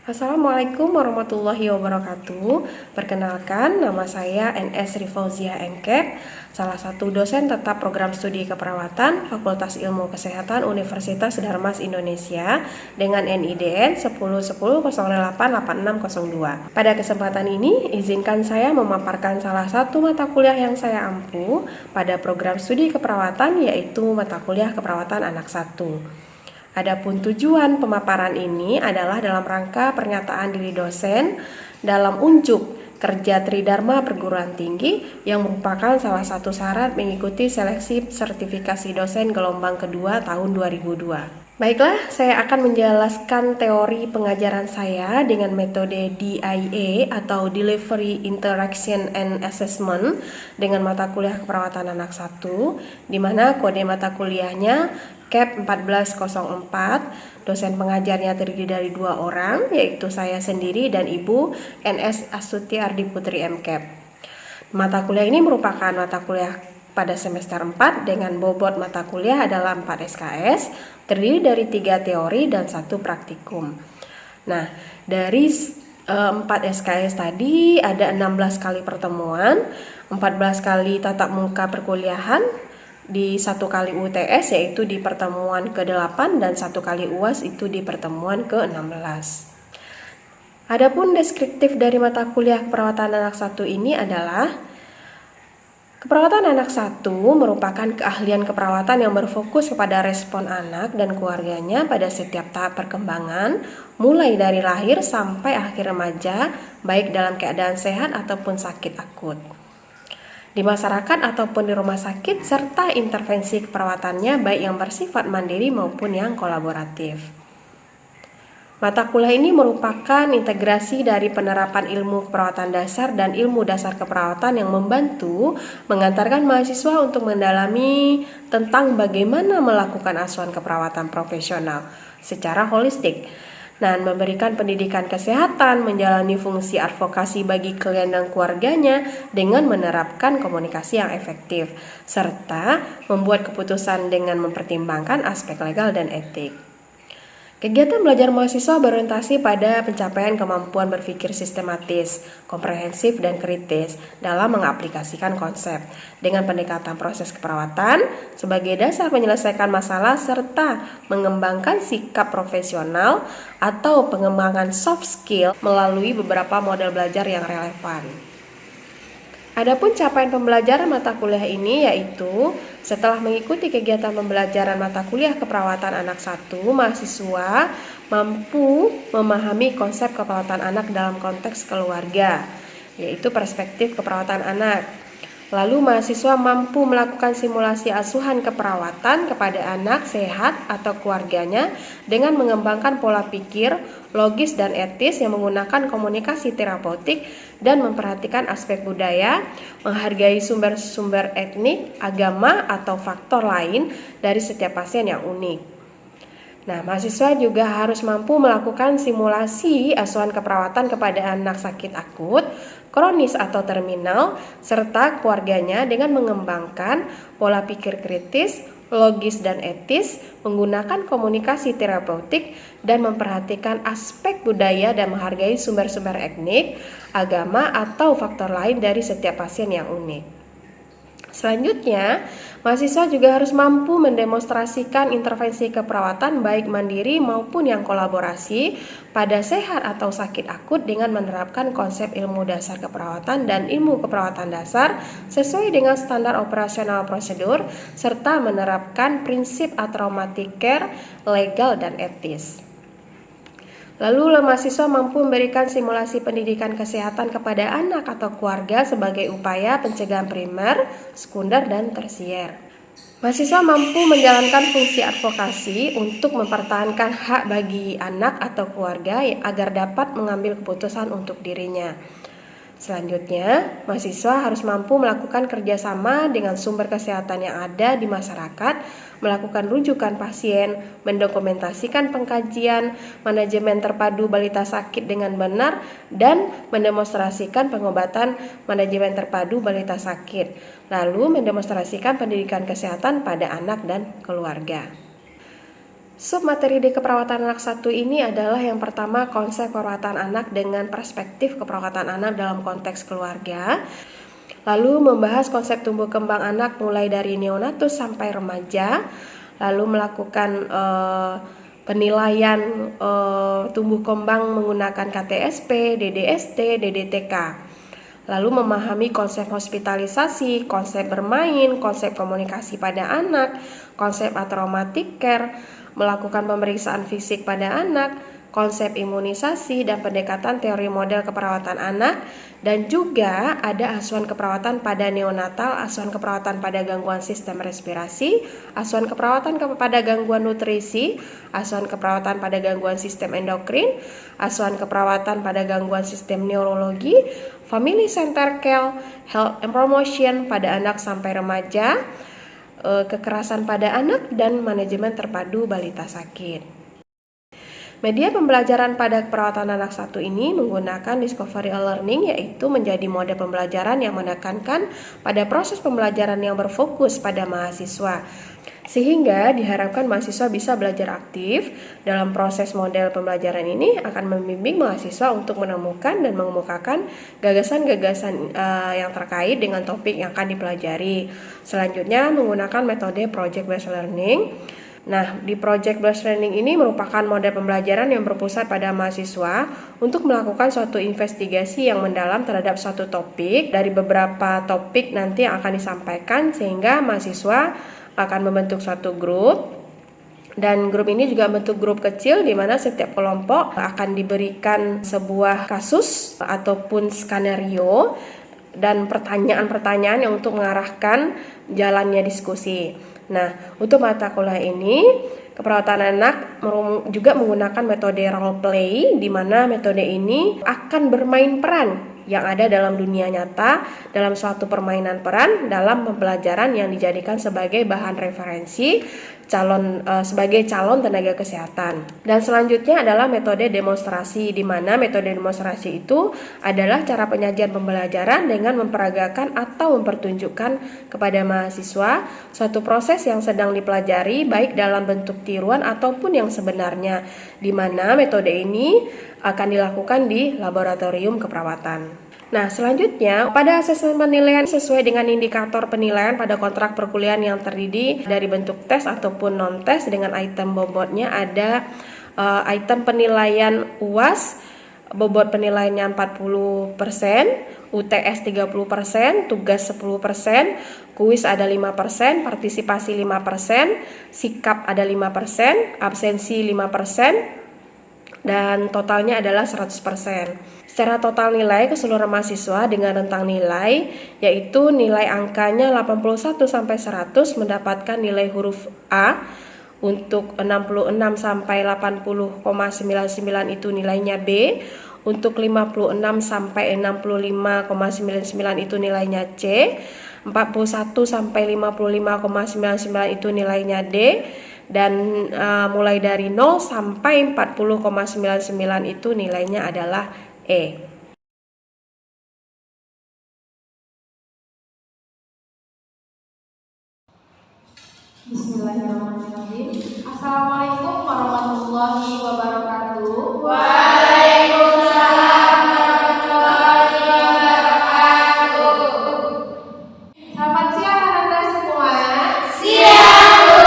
Assalamualaikum warahmatullahi wabarakatuh. Perkenalkan, nama saya NS Rifauzia MKep, salah satu dosen tetap program studi keperawatan Fakultas Ilmu Kesehatan Universitas Darmas Indonesia dengan NIDN 1010088602. Pada kesempatan ini, izinkan saya memaparkan salah satu mata kuliah yang saya ampu pada program studi keperawatan, yaitu mata kuliah keperawatan anak 1. Adapun tujuan pemaparan ini adalah dalam rangka pernyataan diri dosen dalam unjuk kerja Tridharma Perguruan Tinggi yang merupakan salah satu syarat mengikuti seleksi sertifikasi dosen gelombang kedua tahun 2002. Baiklah, saya akan menjelaskan teori pengajaran saya dengan metode DIA atau Delivery Interaction and Assessment dengan mata kuliah keperawatan anak 1, di mana kode mata kuliahnya CAP 1404. Dosen pengajarnya terdiri dari 2 orang, yaitu saya sendiri dan Ibu NS Astuti Ardi Putri MKep. Mata kuliah ini merupakan mata kuliah pada semester 4 dengan bobot mata kuliah adalah 4 SKS, terdiri dari 3 teori dan 1 praktikum. Nah, dari 4 SKS tadi ada 16 kali pertemuan, 14 kali tatap muka perkuliahan, di 1 kali UTS yaitu di pertemuan ke-8 dan 1 kali UAS itu di pertemuan ke-16. Adapun deskriptif dari mata kuliah keperawatan anak 1 ini adalah keperawatan anak 1 merupakan keahlian keperawatan yang berfokus kepada respon anak dan keluarganya pada setiap tahap perkembangan, mulai dari lahir sampai akhir remaja, baik dalam keadaan sehat ataupun sakit akut, di masyarakat ataupun di rumah sakit, serta intervensi keperawatannya baik yang bersifat mandiri maupun yang kolaboratif. Mata kuliah ini merupakan integrasi dari penerapan ilmu keperawatan dasar dan ilmu dasar keperawatan yang membantu mengantarkan mahasiswa untuk mendalami tentang bagaimana melakukan asuhan keperawatan profesional secara holistik dan memberikan pendidikan kesehatan, menjalani fungsi advokasi bagi klien dan keluarganya dengan menerapkan komunikasi yang efektif, serta membuat keputusan dengan mempertimbangkan aspek legal dan etik. Kegiatan belajar mahasiswa berorientasi pada pencapaian kemampuan berpikir sistematis, komprehensif, dan kritis dalam mengaplikasikan konsep dengan pendekatan proses keperawatan sebagai dasar menyelesaikan masalah serta mengembangkan sikap profesional atau pengembangan soft skill melalui beberapa model belajar yang relevan. Adapun capaian pembelajaran mata kuliah ini yaitu setelah mengikuti kegiatan pembelajaran mata kuliah keperawatan anak 1, mahasiswa mampu memahami konsep keperawatan anak dalam konteks keluarga, yaitu perspektif keperawatan anak. Lalu mahasiswa mampu melakukan simulasi asuhan keperawatan kepada anak sehat atau keluarganya dengan mengembangkan pola pikir, logis dan etis yang menggunakan komunikasi terapeutik dan memperhatikan aspek budaya, menghargai sumber-sumber etnik, agama atau faktor lain dari setiap pasien yang unik. Nah, mahasiswa juga harus mampu melakukan simulasi asuhan keperawatan kepada anak sakit akut, kronis atau terminal, serta keluarganya dengan mengembangkan pola pikir kritis, logis dan etis, menggunakan komunikasi terapeutik dan memperhatikan aspek budaya dan menghargai sumber-sumber etnik, agama atau faktor lain dari setiap pasien yang unik. Selanjutnya, mahasiswa juga harus mampu mendemonstrasikan intervensi keperawatan baik mandiri maupun yang kolaborasi pada sehat atau sakit akut dengan menerapkan konsep ilmu dasar keperawatan dan ilmu keperawatan dasar sesuai dengan standar operasional prosedur serta menerapkan prinsip atraumatic care, legal dan etis. Lalu mahasiswa mampu memberikan simulasi pendidikan kesehatan kepada anak atau keluarga sebagai upaya pencegahan primer, sekunder, dan tersier. Mahasiswa mampu menjalankan fungsi advokasi untuk mempertahankan hak bagi anak atau keluarga agar dapat mengambil keputusan untuk dirinya. Selanjutnya, mahasiswa harus mampu melakukan kerjasama dengan sumber kesehatan yang ada di masyarakat, melakukan rujukan pasien, mendokumentasikan pengkajian, manajemen terpadu balita sakit dengan benar, dan mendemonstrasikan pengobatan manajemen terpadu balita sakit, lalu mendemonstrasikan pendidikan kesehatan pada anak dan keluarga. Submateri di keperawatan anak 1 ini adalah yang pertama konsep perawatan anak dengan perspektif keperawatan anak dalam konteks keluarga. Lalu membahas konsep tumbuh kembang anak mulai dari neonatus sampai remaja. Lalu melakukan penilaian tumbuh kembang menggunakan KTSP, DDST, DDTK. Lalu memahami konsep hospitalisasi, konsep bermain, konsep komunikasi pada anak, konsep atraumatic care, melakukan pemeriksaan fisik pada anak, konsep imunisasi dan pendekatan teori model keperawatan anak, dan juga ada asuhan keperawatan pada neonatal, asuhan keperawatan pada gangguan sistem respirasi, asuhan keperawatan pada gangguan nutrisi, asuhan keperawatan pada gangguan sistem endokrin, asuhan keperawatan pada gangguan sistem neurologi, family center care, health and promotion pada anak sampai remaja, kekerasan pada anak, dan manajemen terpadu balita sakit. Media pembelajaran pada keperawatan anak 1 ini menggunakan discovery learning, yaitu menjadi model pembelajaran yang menekankan pada proses pembelajaran yang berfokus pada mahasiswa. Sehingga diharapkan mahasiswa bisa belajar aktif. Dalam proses model pembelajaran ini akan membimbing mahasiswa untuk menemukan dan mengemukakan gagasan-gagasan yang terkait dengan topik yang akan dipelajari. Selanjutnya menggunakan metode project based learning. Nah, di project based learning ini merupakan model pembelajaran yang berpusat pada mahasiswa untuk melakukan suatu investigasi yang mendalam terhadap suatu topik. Dari beberapa topik nanti yang akan disampaikan, sehingga mahasiswa akan membentuk suatu grup, dan grup ini juga bentuk grup kecil di mana setiap kelompok akan diberikan sebuah kasus ataupun skenario dan pertanyaan-pertanyaan yang untuk mengarahkan jalannya diskusi. Nah, untuk mata kuliah ini keperawatan anak juga menggunakan metode role play, di mana metode ini akan bermain peran yang ada dalam dunia nyata dalam suatu permainan peran dalam pembelajaran yang dijadikan sebagai bahan referensi sebagai calon tenaga kesehatan. Dan selanjutnya adalah metode demonstrasi, di mana metode demonstrasi itu adalah cara penyajian pembelajaran dengan memperagakan atau mempertunjukkan kepada mahasiswa suatu proses yang sedang dipelajari baik dalam bentuk tiruan ataupun yang sebenarnya, di mana metode ini akan dilakukan di laboratorium keperawatan. Nah, selanjutnya pada asesmen penilaian sesuai dengan indikator penilaian pada kontrak perkuliahan yang terdiri dari bentuk tes ataupun non-tes dengan item bobotnya ada item penilaian UAS, bobot penilaiannya 40%, UTS 30%, tugas 10%, kuis ada 5%, partisipasi 5%, sikap ada 5%, absensi 5%, dan totalnya adalah 100%. Secara total nilai keseluruhan mahasiswa dengan rentang nilai yaitu nilai angkanya 81 sampai 100 mendapatkan nilai huruf A, untuk 66 sampai 80,99 itu nilainya B, untuk 56 sampai 65,99 itu nilainya C, 41 sampai 55,99 itu nilainya D, dan mulai dari 0 sampai 40,99 itu nilainya adalah E. Bismillahirrahmanirrahim. Assalamualaikum warahmatullahi wabarakatuh. Waalaikumsalam warahmatullahi wabarakatuh. Selamat siang anak-anak semua. Siang, Bu.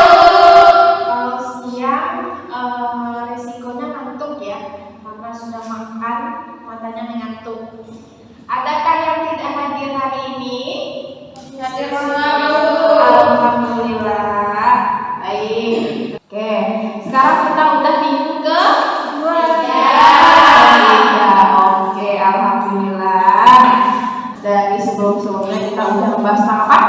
Kalau siang resikonya ngantuk ya, karena sudah makan matanya mengantuk. Adakah yang tidak hadir hari ini? Hadir selalu. Alhamdulillah. Baik. Oke, sekarang kita udah minggu ke-2. Oke, alhamdulillah. Dari sebelum-sebelumnya kita udah membahas tentang apa?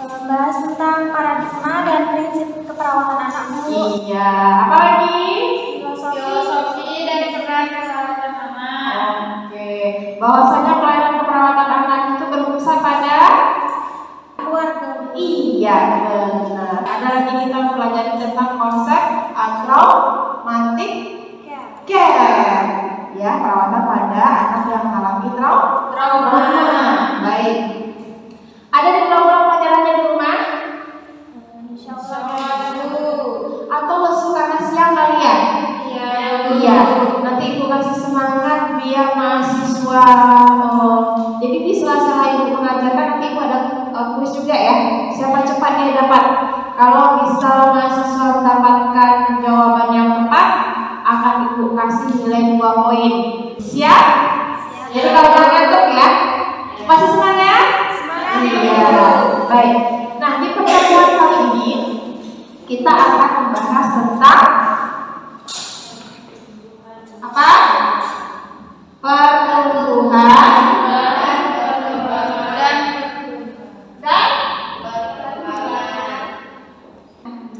Membahas tentang paradigma dan prinsip keperawatan anak, Bu. Iya, apa lagi? Filosofi dan peran keselamatan anak. Oke, bahwasanya pelayanan keperawatan anak itu berpusat pada Keluarga. iya, benar. Ada lagi kita pelajari tentang konsep traumatic care. Ya, perawatan pada anak yang mengalami trauma. Baik. Ada di ulang-ulang pelajarannya di rumah? Insya Allah. Atau lesu karena saja ya. Siapa cepat dia dapat. Kalau misal mahasiswa mendapatkan jawaban yang tepat, akan Ibu kasih nilai 2 poin. Siap? Jadi kalau nggak ngantuk ya, masih semangat? Semangat. Iya. Baik. Nah, di pertemuan kali ini kita akan membahas tentang apa? Pertumbuhan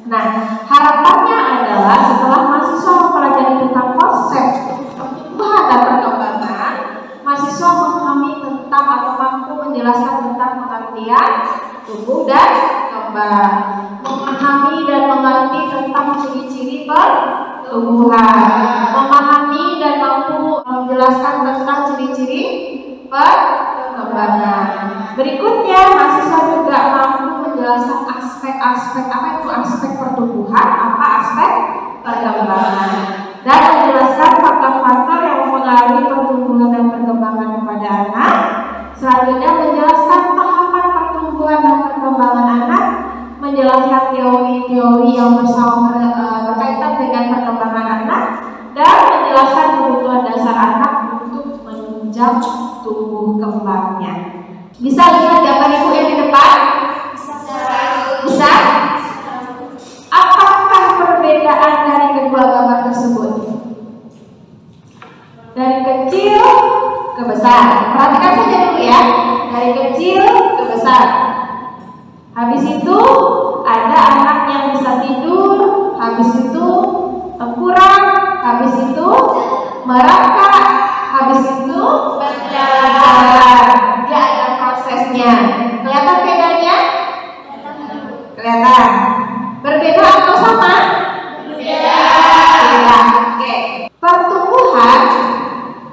dan nah, harapannya adalah setelah mahasiswa mempelajari tentang konsep pertumbuhan dan perkembangan, mahasiswa memahami tentang atau mampu menjelaskan tentang pengertian tumbuh dan kembang, memahami dan mengerti tentang ciri-ciri pertumbuhan, memahami dan mampu menjelaskan tentang ciri-ciri perkembangan. Berikutnya, mahasiswa juga mampu menjelaskan aspek-aspek apa itu aspek pertumbuhan, apa aspek perkembangan, dan menjelaskan faktor-faktor yang mempengaruhi pertumbuhan dan perkembangan kepada anak. Selanjutnya menjelaskan tahapan pertumbuhan dan perkembangan anak, menjelaskan teori-teori yang berkaitan dengan perkembangan anak, dan menjelaskan kebutuhan dasar anak untuk menunjang tumbuh kembangnya. Bisa lihat gambar Ibu yang di depan? Bisa? Apakah perbedaan dari kedua gambar tersebut? Dari kecil ke besar. Perhatikan saja dulu ya. Dari kecil ke besar. Habis itu ada anak yang bisa tidur, habis itu tengkurap, habis itu merangkak, habis itu berjalan. Dia ada prosesnya. Kelihatan bedanya? Kelihatan. Berbeda atau sama? Berbeda. Oke. Pertumbuhan,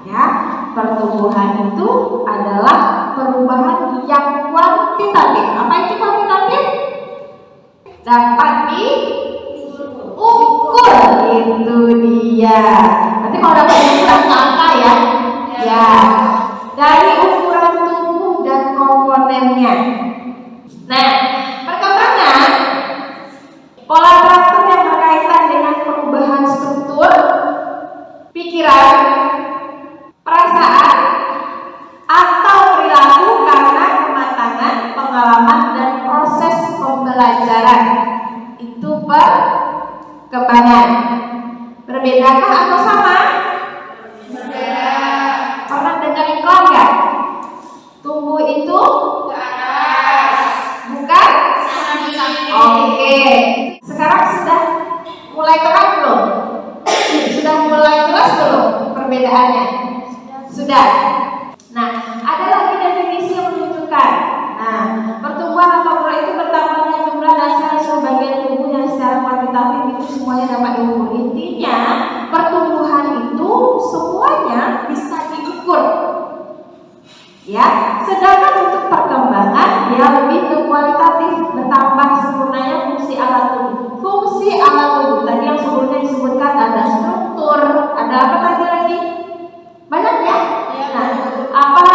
ya, pertumbuhan itu adalah perubahan yang kuantitatif. Apa itu kuantitatif? Dapat diukur. Itu dia. Nanti kalau dapat ukuran ke angka ya. Ya. Dari ukuran tubuh dan komponennya. Nah, perkembangan pola teratur yang berkaitan dengan perubahan struktur, pikiran, perasaan, atau perilaku karena kematangan, pengalaman, dan proses pembelajaran. Itu perkembangan. Berbedakah atau sama? Berbeda. Pernah dengar iklan nggak? Tumbuh itu ke atas, bukan samping. Oke. Sekarang sudah mulai terang belum? Sudah mulai jelas belum perbedaannya? Sudah. Nah, ada lagi definisi yang menunjukkan. Nah, pertumbuhan atau growth itu bertambahnya jumlah dan sel bagian tubuh yang secara kuantitatif itu semuanya dapat diukur. Intinya, pertumbuhan itu semuanya bisa diukur. Ya, sedangkan untuk perkembangan dia lebih ke kualitatif, bertambah sempurnanya fungsi alat tubuh. Fungsi alat tubuh tadi yang sebelumnya disebutkan ada struktur, ada apa lagi? Banyak ya? Nah, apa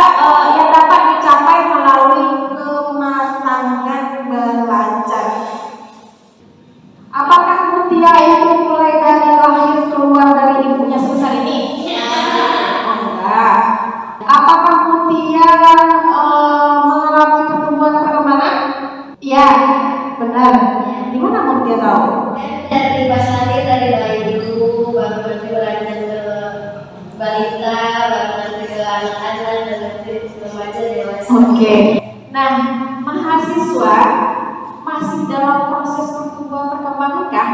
yang dapat dicapai melalui kematangan berlancar? Apakah mutia itu mulai dari lahir keluar dari ibunya sebesar ini? Oh, enggak. Apakah mutia mengalami pertumbuhan perkembangan? Iya, benar. Di mana mutia tahu? Dari pas lahir dari bayi dulu, baru nanti beranjak ke balita, baru nanti ke anak-anak, dan nanti remaja dewasa. Oke. Nah, mahasiswa masih dalam proses pertumbuhan perkembangan kah?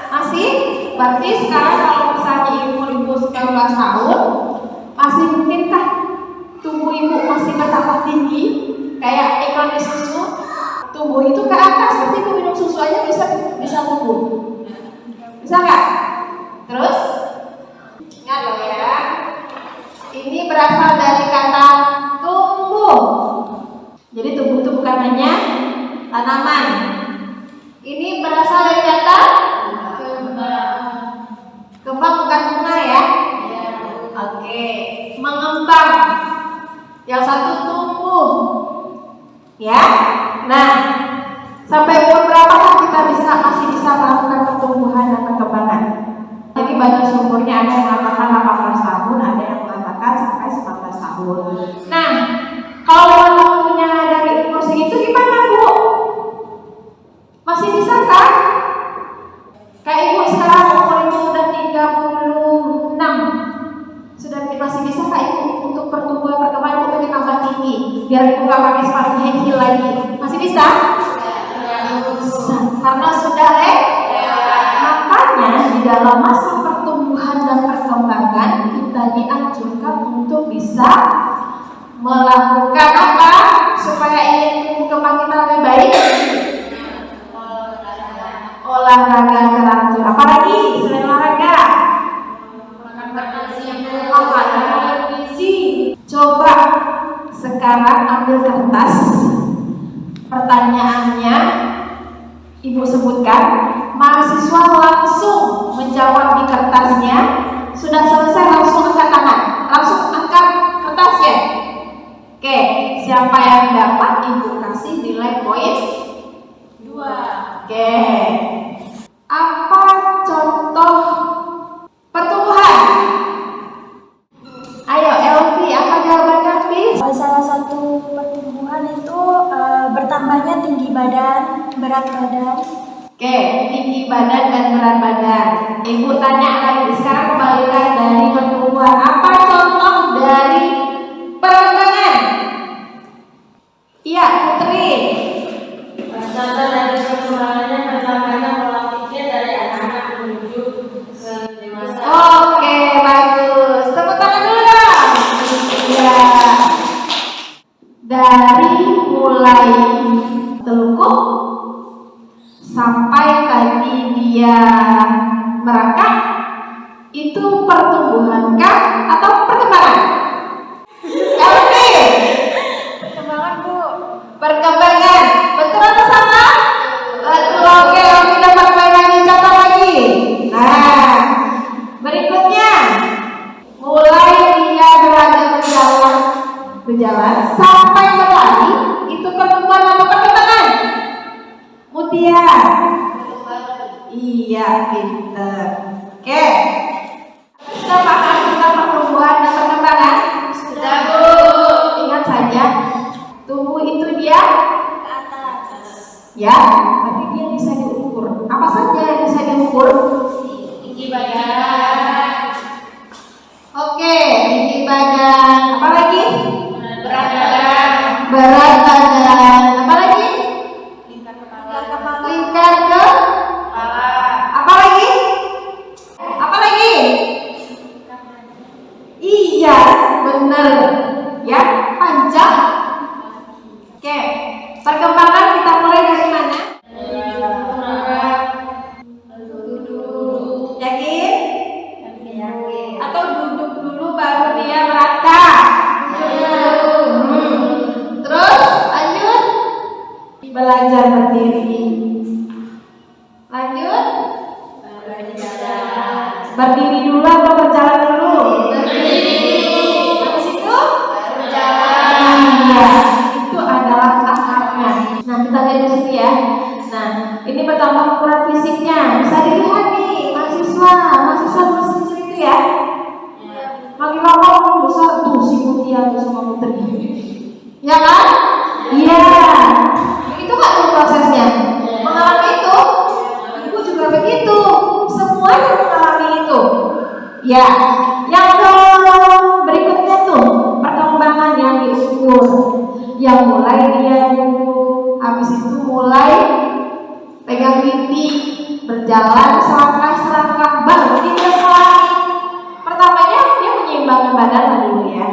Masih? Berarti sekarang kalau misalnya ibu 19 tahun, masih mungkinkah tubuh ibu masih bertambah tinggi? Kayak iklan di susu, tubuh itu ke atas, berarti ibu minum susu aja bisa tumbuh. Bisa nggak? Terus? Ingat loh ya, ini berasal dari kata tumbuh. Jadi tumbuh itu bukan hanya tanaman. Ini berasal dari kata kembang, bukan bunga ya? Oke. Mengembang. Yang satu tumbuh. Ya. Nah, sampai umur berapa kita masih bisa melakukan pertumbuhan dan perkembangan? Jadi batas umurnya ada yang mengatakan 18 tahun, ada yang mengatakan sampai 19 tahun. Nah, kalau waktunya dari umur segitu gimana, Bu? Masih bisa kan? Kayak Ibu sekarang umur itu udah 36. Sudah masih bisa Kak Ibu untuk pertumbuhan perkembangan Ibu pengen tambah tinggi biar Ibu nggak pakai sepatu high heel lagi. Masih bisa? Karena sudah makanya di dalam masa pertumbuhan dan perkembangan kita dianjurkan untuk bisa melakukan apa supaya ingin kembang kita lebih baik? Olahraga teratur. Apalagi selain olahraga? Makan gizi. Coba sekarang ambil kertas. Pertanyaannya Ibu sebutkan, mahasiswa langsung menjawab di kertasnya. Sudah selesai langsung angkat tangan, langsung angkat kertasnya. Oke, siapa yang dapat Ibu kasih nilai poin 2. Oke. Apa contoh pertumbuhan? Ayo Elvi, apa jawaban Elvi? Salah satu pertumbuhan itu bertambahnya tinggi badan, berat badan. Oke, tinggi badan dan berat badan. Ibu tanya lagi, sekarang kembalikan dari pertumbuhan. Apa contoh dari perkembangan? Iya, Putri. Contoh dari perkembangannya bertambahnya pola pikir dari anak-anak menuju ke dewasa. Oke, bagus. Tepuk tangan dulu dong. Iya. Dari mulai telungkup sampai tadi dia merangkak, itu pertumbuhan kah atau perkembangan? Elvi. Perkembangan, Bu. Perkembangan. Betul atau salah? Betul. Oke, kita pakai lagi, contoh lagi. Nah, berikutnya mulai dia berjalan sampai berlari, itu pertumbuhan atau perkembangan? Mutia. Iya, pinter. Oke. Kita pakar tentang pertumbuhan dan perkembangan. Sudah, Bu. Ingat saja, tubuh itu dia Ke atas. ya, tapi dia bisa diukur. Apa saja yang bisa diukur? Tinggi badan, Oke, tinggi badan. Apa lagi? berat badan, Berat badan. Apa lagi? lingkar Lingkar kepala, kepala. Lingkar ke? kepala, Apa lagi? Apa lagi? Iya, benar. Ya, panjang. Oke, perkembangan kita mulai dari mana? duduk, Yakin? yakin, Atau duduk dulu baru dia merata? Terus lanjut belajar berdiri. Lanjut berdiri dulu atau berjalan dulu? Habis itu iya, itu adalah tahapnya. Nah, kita lihat di sini ya. Nah, ini pertama ukuran fisiknya. Bisa dilihat nih, mahasiswa kecil itu ya. Makin lama makin besar tuh si Mutia tuh sama Putri. Ya kan? Iya. Itu kan tuh prosesnya. Mengalami itu, Ibu juga begitu. Semuanya mengalami itu. Ya. Yang berikutnya tuh perkembangan yang diukur. Yang mulai dia dulu, habis itu mulai pegang pipi, berjalan selangkah baru dia selari. Pertamanya dia menyeimbangkan badan dulu ya.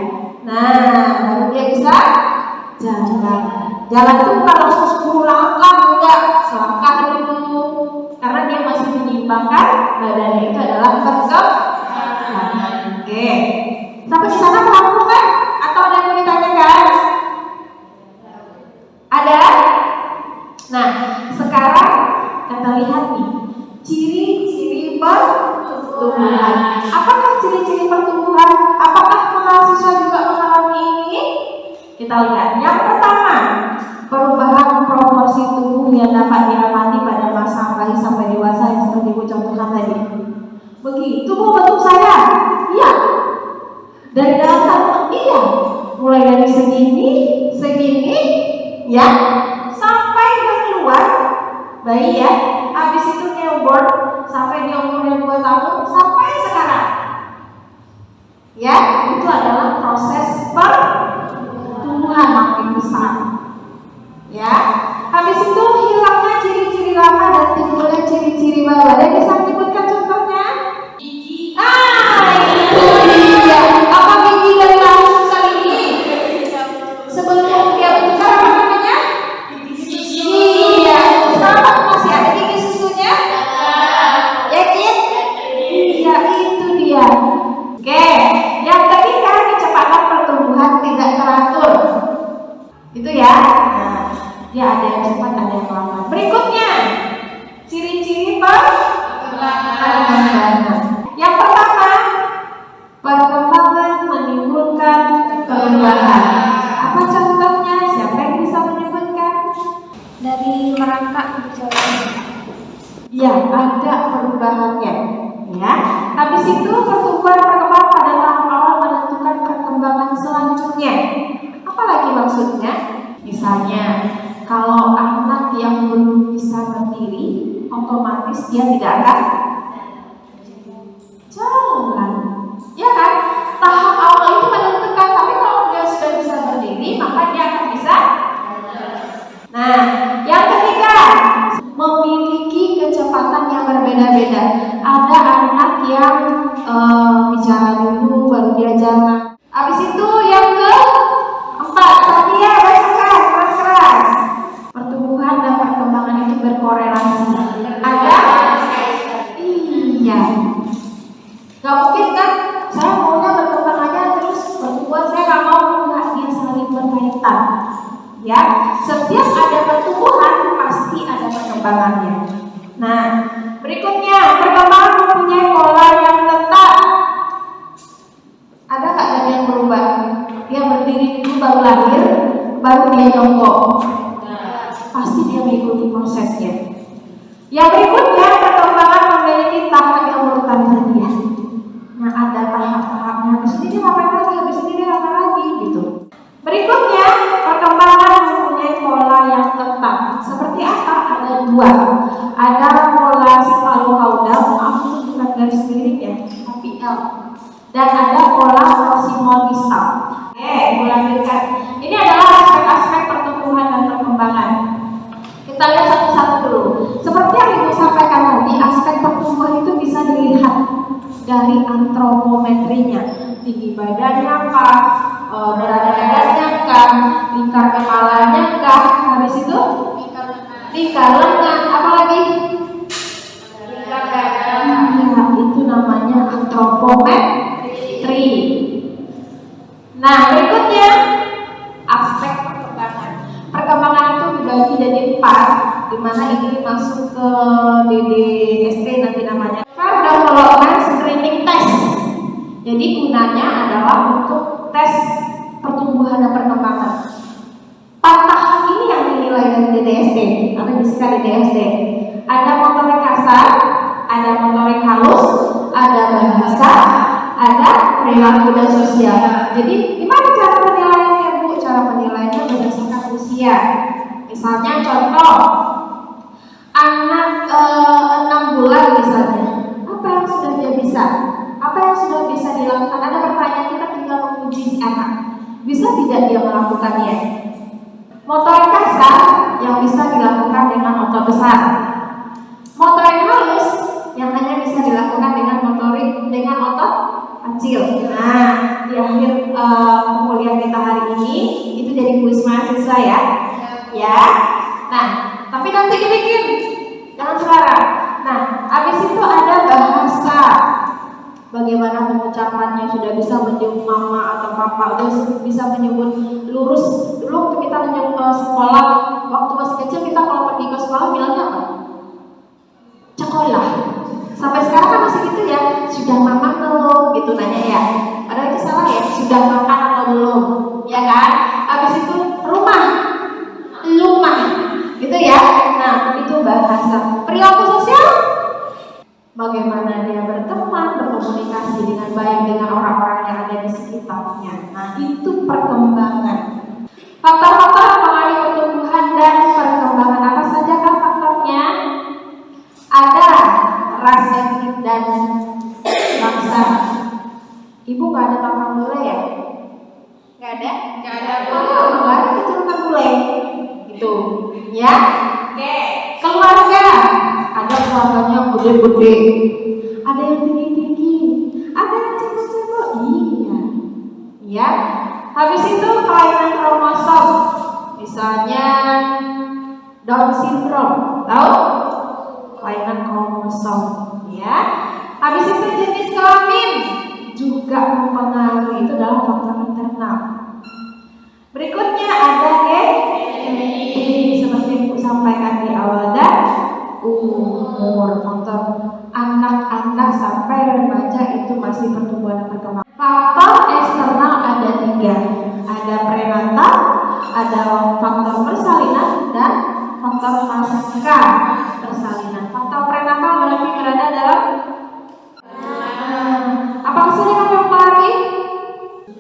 Nah, baru dia bisa jalan. Jalan itu bukan langsung 10 langkah, enggak, selangkah dulu. Karena dia masih menyeimbangkan badannya, itu adalah perkembangan. Oke. Sampai di sana paham kan? Atau ada yang mau ditanyakan? Ada? Nah, sekarang kita lihat nih ciri-ciri pertumbuhan. Apakah ciri-ciri pertumbuhan? Apakah mahasiswa juga mengalami ini? Kita lihat. Yang pertama, perubahan proporsi tubuh yang dapat diamati pada masa bayi sampai dewasa yang seperti Ibu contohkan tadi. Begitu Bu bentuk saya? Iya. Dari dalam kandungan? Iya. Mulai dari segini, ya, sampai dia keluar bayi ya. Habis itu newborn sampai dia umurnya 2 tahun sampai sekarang. Ya, itu adalah proses pertumbuhan makin besar. Ya, habis itu hilangnya ciri-ciri lama dan timbulnya ciri-ciri baru. Ada yang bisa menyebutkan contohnya? Gigi. Itu dia. Apa gigi dari langsung kali ini? Sebelum dia bentuk apa namanya? Gigi. Iya. Sekarang masih ada gigi susunya? Yakin? Iya, itu dia. Oke, yang ketiga kecepatan pertumbuhan tidak teratur. Itu ya. Ya, ada yang cepat, ada yang lambat. Berikutnya, ciri-ciri perkembangan. Yang pertama, perkembangan menimbulkan perubahan. Apa contohnya? Siapa yang bisa menyebutkan? Dari merangkak bicara. Ya, ada perubahannya. Ya, habis itu pertumbuhan perkembangan pada tahap awal menentukan perkembangan selanjutnya. Apalagi maksudnya? Misalnya, kalau anak yang belum bisa berdiri, otomatis dia tidak akan jalan. Ya kan? Tahap awal itu menentukan, tapi kalau dia sudah bisa berdiri, maka dia akan bisa. Nah, yang ketiga, memiliki kecepatan yang berbeda-beda. Ada anak yang bicara dulu, baru dia jalan. Habis itu yang keempat, tadi ya bacakan keras-keras. Pertumbuhan dan perkembangan itu berkorelasi. Ada? Iya. Gak mungkin kan? Saya maunya berkembang aja terus pertumbuhan saya gak mau. Enggak, dia saling berkaitan. Ya, setiap ada pertumbuhan pasti ada perkembangannya. Nah, berikutnya perkembangan mempunyai pola yang tetap. Ada nggak dari yang berubah? Dia berdiri dulu baru lahir, baru dia jongkok. Pasti dia mengikuti prosesnya. Yang berikutnya perkembangan memiliki tahap yang berurutan dia. Nah, ada tahap-tahapnya. Habis ini dia ngapain lagi? Habis ini dia ngapain lagi? Gitu. Berikutnya perkembangan mempunyai pola yang tetap. Seperti apa? Ada 2. Ada pola sefalokaudal, aku bukan garis miring ya, tapi L. Dan ada pola proximal distal. Oke, lanjutkan. Ini adalah aspek-aspek pertumbuhan dan perkembangan. Kita lihat satu-satu dulu. Seperti yang Ibu sampaikan tadi, aspek pertumbuhan itu bisa dilihat dari antropometrinya. Tinggi badannya kah, berat badannya kah, lingkar kepalanya kah, habis itu lingkar lengan, apa lagi? Lingkar dada. Ya, itu namanya antropometri. Nah, berikutnya aspek perkembangan. Perkembangan itu dibagi jadi 4, di mana ini masuk ke DDST nanti namanya. Development Screening Test. Jadi gunanya adalah untuk tes pertumbuhan dan perkembangan. 4 tahap ini yang dinilai dari DDST atau disingkat DDST. Ada motorik kasar, ada motorik halus, ada bahasa, ada perilaku dan sosial. Jadi gimana cara penilaiannya Bu? Cara penilaiannya berdasarkan usia. Misalnya contoh anak 6 bulan misalnya, apa yang sudah dia bisa? Apa yang sudah bisa dilakukan? Ada pertanyaan, kita tinggal menguji si anak. Bisa tidak dia melakukannya? Motorik kasar yang bisa dilakukan dengan otot besar. Motorik halus yang hanya bisa dilakukan dengan otot kecil. Nah, di akhir kuliah kita hari ini itu jadi kuis mahasiswa ya. Ya. Nah, tapi nanti dibikin, jangan sekarang. Nah, habis itu ada bahasa. Bagaimana pengucapannya, sudah bisa menyebut mama atau papa, sudah bisa menyebut lurus. Dulu waktu kita menyebut sekolah, waktu masih kecil kita kalau pergi ke sekolah bilangnya apa? Sekolah. Sampai sekarang kan masih gitu ya, sudah makan belum? Gitu nanya ya. Padahal itu salah ya, sudah makan atau belum? Ya kan? Habis itu rumah, lu Nah, itu bahasa. Perilaku sosial, bagaimana dia berteman, berkomunikasi dengan baik dengan orang-orang yang ada di sekitarnya. Nah, itu perkembangan. Faktor-faktor yang mempengaruhi pertumbuhan dan perkembangan apa saja kan faktornya? Ada ras, etnik, dan bangsa. Ibu nggak ada tampang bule ya? Nggak ada? Nggak ada. Nggak ada keturunan bule. Gitu, ya? Oke. Keluarga. Ada keluarganya yang gede-gede, ada yang tinggi-tinggi, ada yang cebol-cebol. Iya. Ya. Habis itu kelainan kromosom. Misalnya Down syndrome. Tahu? Kelainan kromosom, ya. Habis itu jenis kelamin juga mempengaruhi, itu dalam faktor internal. Berikutnya ada genetik, seperti Ibu sampaikan di awal, dan umur. Faktor anak-anak sampai remaja itu masih pertumbuhan dan perkembangan. Faktor eksternal ada 3, ada prenatal, ada faktor persalinan, dan faktor pasca persalinan. Faktor prenatal berarti berada dalam apa kesulitan yang mempengaruhi?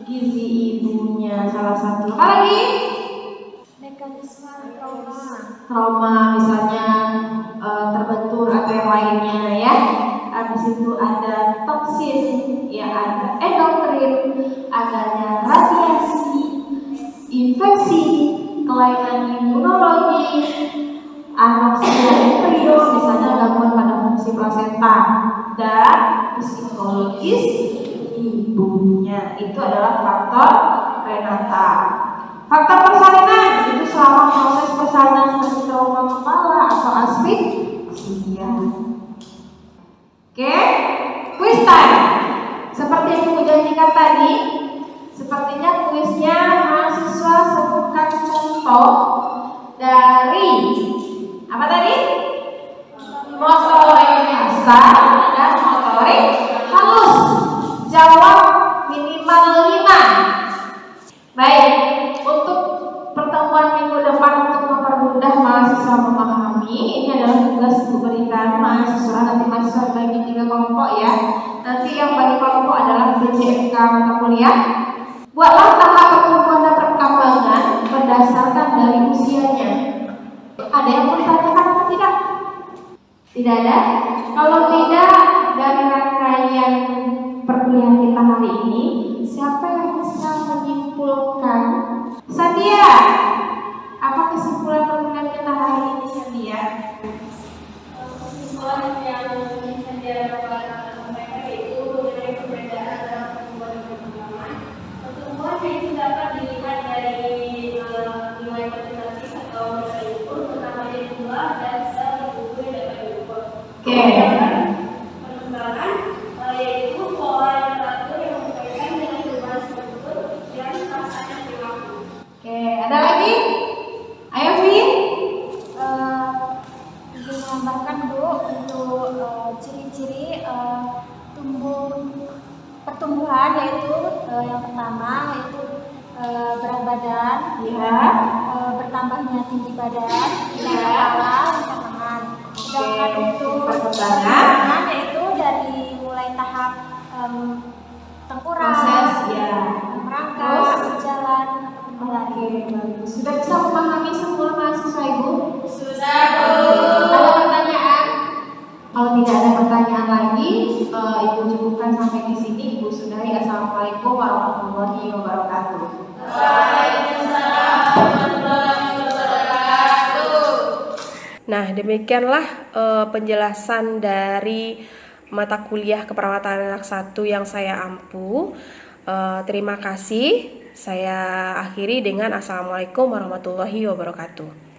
Gizi ibunya salah satu. Apa lagi? Mekanisme trauma. Trauma misalnya terbentur atau yang lainnya, ya. Habis itu ada toksin, ya, ada endokrin, adanya radiasi, infeksi, kelainan imunologi, anoksia embrio, misalnya gangguan pada fungsi plasenta, dan psikologis ibunya. Itu adalah faktor prenatal. Faktor persalinan itu selama proses persalinan seperti trauma kepala atau asfiksia. Oke, quiz time. Seperti yang Ibu janjikan tadi, sepertinya kuisnya mahasiswa sebutkan contoh dari apa tadi? Motorik kasar dan motorik halus. Jawab minimal 5. Baik, untuk pertemuan minggu depan untuk mempermudah mahasiswa memahami, ini adalah tugas diberikan mahasiswa. Nanti mahasiswa bagi 3 kelompok, ya. Nanti yang bagi kelompok adalah BCMK mata kuliah. Buatlah tahap pertumbuhan dan perkembangan berdasarkan dari usianya. Ada yang mau ditanyakan atau tidak? Tidak ada? Kalau tidak, dari rangkaian perkuliahan kita hari ini, siapa yang bisa menyimpulkan? Sadia, apa kesimpulan perkuliahan kita hari ini, Sadia? Kesimpulan yang bisa dilakukan mereka itu mengenai perbedaan dalam pertumbuhan dan perkembangan. Pertumbuhan itu dapat dilihat dari nilai kuantitatif atau nilai ukur, pertamanya jumlah dan sel di tubuh yang dapat diukur. Perkembangan yaitu pola yang teratur yang berkaitan dengan perubahan struktur dan rasanya perilaku. Oke, ada lagi? Ayo, Vi. Izin menambahkan, Bu, untuk ciri-ciri pertumbuhan, yaitu yang pertama yaitu berat badan, Ya. bertambahnya tinggi badan, kepala, dan tangan. Sedangkan untuk perkembangan yaitu dari mulai tahap tengkurap, proses, ya. merangkak, berjalan, Oke, bagus. Sudah bisa memahami semua mahasiswa Ibu? Sudah, Bu. Ada pertanyaan? Kalau tidak ada pertanyaan lagi, Ibu cukupkan sampai di sini. Ibu sudahi. Assalamualaikum warahmatullahi wabarakatuh. Waalaikumsalam warahmatullahi wabarakatuh. Nah, demikianlah penjelasan dari mata kuliah keperawatan anak 1 yang saya ampu. Terima kasih. Saya akhiri dengan Assalamualaikum warahmatullahi wabarakatuh.